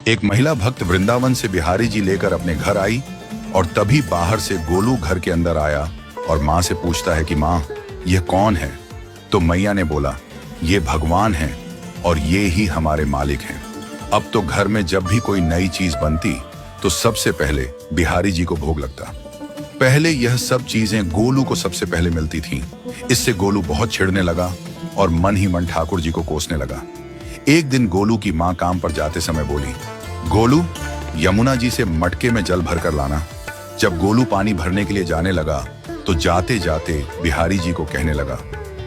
एक महिला भक्त वृंदावन से बिहारी जी लेकर अपने घर आई और तभी बाहर से गोलू घर के अंदर आया और माँ से पूछता है कि माँ, यह कौन है? तो मैया ने बोला, ये भगवान हैं और ये ही हमारे मालिक हैं। अब तो घर में जब भी कोई नई चीज बनती तो सबसे पहले बिहारी जी को भोग लगता। पहले यह सब चीजें गोलू को सबसे पहले मिलती थीं। इससे गोलू बहुत छिड़ने लगा और मन ही मन ठाकुर जी को कोसने लगा। एक दिन गोलू की माँ काम पर जाते समय बोली, गोलू, यमुना जी से मटके में जल भर कर लाना। जब गोलू पानी भरने के लिए जाने लगा तो जाते जाते बिहारी जी को कहने लगा,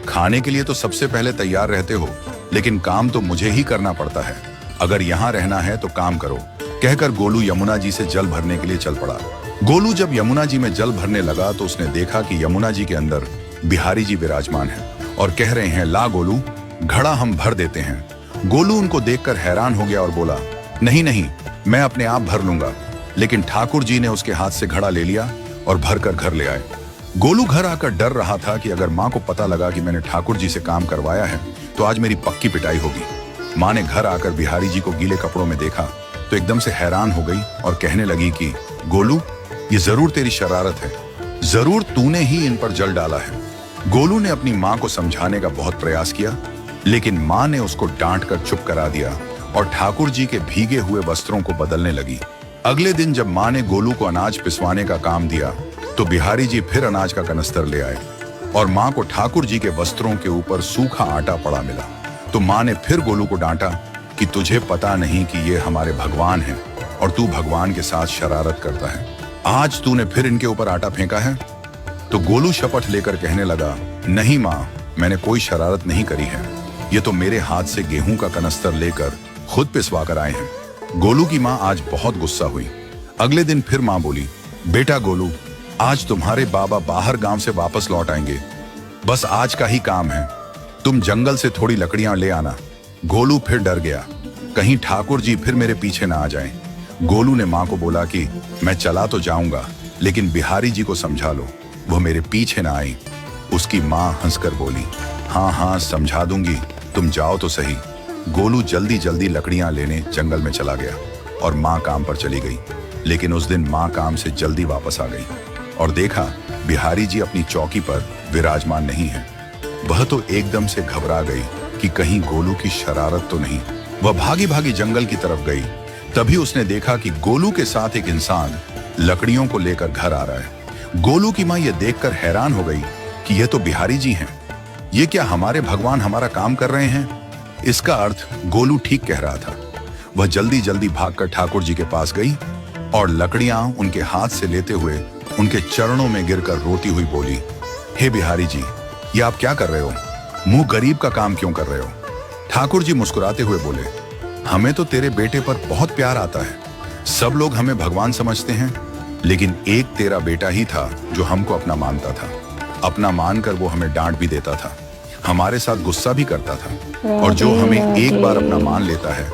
खाने के लिए तो सबसे पहले तैयार रहते हो, लेकिन काम तो मुझे ही करना पड़ता है। अगर यहाँ रहना है तो काम करो। कहकर गोलू यमुना जी से जल भरने के लिए चल पड़ा। गोलू जब यमुना जी में जल भरने लगा तो उसने देखा कि यमुना जी के अंदर बिहारी जी विराजमान हैं और कह रहे हैं, ला गोलू, घड़ा हम भर देते हैं। गोलू उनको देखकर हैरान हो गया और बोला, नहीं नहीं, मैं अपने आप भर लूंगा। लेकिन ठाकुर जी ने उसके हाथ से घड़ा ले लिया और भरकर घर ले आए। गोलू घर आकर डर रहा था कि अगर माँ को पता लगा कि मैंने ठाकुर जी से काम करवाया है तो आज मेरी पक्की पिटाई होगी। माँ ने घर आकर बिहारी जी को गीले कपड़ों में देखा तो एकदम से हैरान हो गई और कहने लगी कि गोलू, ये जरूर तेरी शरारत है, जरूर तूने ही इन पर जल डाला है। गोलू ने अपनी माँ को समझाने का बहुत प्रयास किया, लेकिन माँ ने उसको डांट कर चुप करा दिया और ठाकुर जी के भीगे हुए वस्त्रों को बदलने लगी। अगले दिन जब माँ ने गोलू को अनाज पिसवाने का काम दिया तो बिहारी जी फिर अनाज का कनस्तर ले आए और माँ को ठाकुर जी के वस्त्रों के ऊपर सूखा आटा पड़ा मिला। तो माँ ने फिर गोलू को डांटा कि तुझे पता नहीं कि ये हमारे भगवान हैं और तू भगवान के साथ शरारत करता है। आज तूने फिर इनके ऊपर आटा फेंका है। तो गोलू शपथ लेकर कहने लगा, नहीं माँ, मैंने कोई शरारत नहीं करी है। ये तो मेरे हाथ से गेहूं का कनस्तर लेकर खुद पिसवा कर आए हैं। गोलू की माँ आज बहुत गुस्सा हुई। अगले दिन फिर माँ बोली, बेटा गोलू, आज तुम्हारे बाबा बाहर गांव से वापस लौट आएंगे। बस आज का ही काम है, तुम जंगल से थोड़ी लकड़ियां ले आना। गोलू फिर डर गया, कहीं ठाकुर जी फिर मेरे पीछे ना आ जाएं। गोलू ने माँ को बोला कि मैं चला तो जाऊंगा, लेकिन बिहारी जी को समझा लो, वो मेरे पीछे ना आई। उसकी माँ हंसकर बोली, हाँ हाँ समझा दूंगी, तुम जाओ तो सही। गोलू जल्दी जल्दी लकड़ियां लेने जंगल में चला गया और माँ काम पर चली गई। लेकिन उस दिन माँ काम से जल्दी वापस आ गई और देखा बिहारी जी अपनी चौकी पर विराजमान नहीं है। वह तो एकदम से घबरा गई कि कहीं गोलू की शरारत तो नहीं। वह भागी भागी जंगल की तरफ गई। तभी उसने देखा कि गोलू के साथ एक इंसान लकड़ियों को लेकर घर आ रहा है। गोलू की माँ यह देखकर हैरान हो गई कि यह तो बिहारी जी हैं। ये क्या हमारे भगवान हमारा काम कर रहे हैं? इसका अर्थ गोलू ठीक कह रहा था। वह जल्दी जल्दी भागकर ठाकुर जी के पास गई और लकड़ियां उनके हाथ से लेते हुए उनके चरणों में गिरकर रोती हुई बोली, हे बिहारी जी, ये आप क्या कर रहे हो? मुंह गरीब का काम क्यों कर रहे हो? ठाकुर जी मुस्कुराते हुए बोले, हमें तो तेरे बेटे पर बहुत प्यार आता है। सब लोग हमें भगवान समझते हैं, लेकिन एक तेरा बेटा ही था जो हमको अपना मानता था। अपना मानकर वो हमें डांट भी देता था, हमारे साथ गुस्सा भी करता था, और जो हमें एक बार अपना मान लेता है